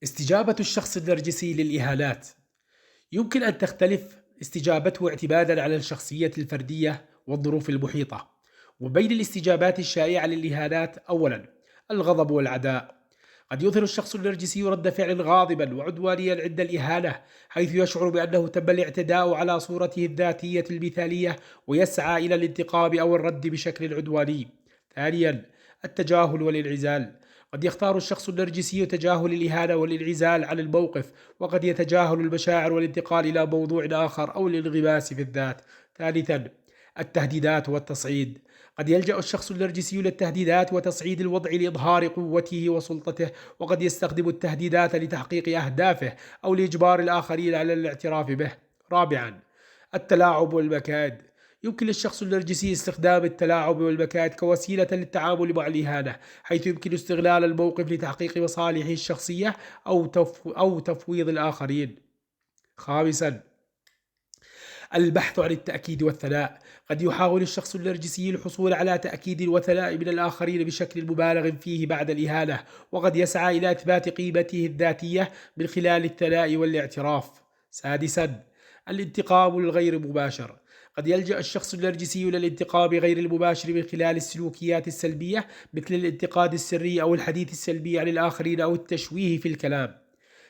استجابة الشخص النرجسي للإهانات يمكن أن تختلف استجابته اعتمادا على الشخصية الفردية والظروف المحيطة. وبين الاستجابات الشائعة للإهانات أولا الغضب والعداء. قد يظهر الشخص النرجسي رد فعل غاضبا وعدوانيا عند الإهانة، حيث يشعر بأنه تم الاعتداء على صورته الذاتية المثالية ويسعى إلى الانتقام أو الرد بشكل عدواني. ثانيا التجاهل والانعزال. قد يختار الشخص النرجسي تجاهل الإهانة والانعزال عن الموقف، وقد يتجاهل المشاعر والانتقال إلى موضوع آخر أو الانغماس في الذات. ثالثا التهديدات والتصعيد. قد يلجأ الشخص النرجسي للتهديدات وتصعيد الوضع لإظهار قوته وسلطته، وقد يستخدم التهديدات لتحقيق أهدافه أو لإجبار الآخرين على الاعتراف به. رابعا التلاعب والمكائد. يمكن للشخص النرجسي استخدام التلاعب والمكائد كوسيلة للتعامل مع الإهانة، حيث يمكن استغلال الموقف لتحقيق مصالحه الشخصية أو تفويض الآخرين. خامسا البحث عن التأكيد والثناء. قد يحاول الشخص النرجسي الحصول على تأكيد وثناء من الآخرين بشكل مبالغ فيه بعد الإهانة، وقد يسعى إلى إثبات قيمته الذاتية من خلال الثناء والاعتراف. سادسا الانتقام الغير مباشر. قد يلجأ الشخص النرجسي إلى الانتقام غير المباشر من خلال السلوكيات السلبية، مثل الانتقاد السري أو الحديث السلبي عن الآخرين أو التشويه في الكلام.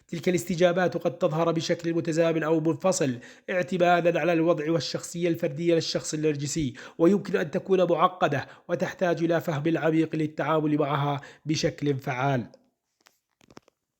تلك الاستجابات قد تظهر بشكل متزامن أو منفصل، اعتمادا على الوضع والشخصية الفردية للشخص النرجسي، ويمكن أن تكون معقدة وتحتاج إلى فهم عميق للتعامل معها بشكل فعال.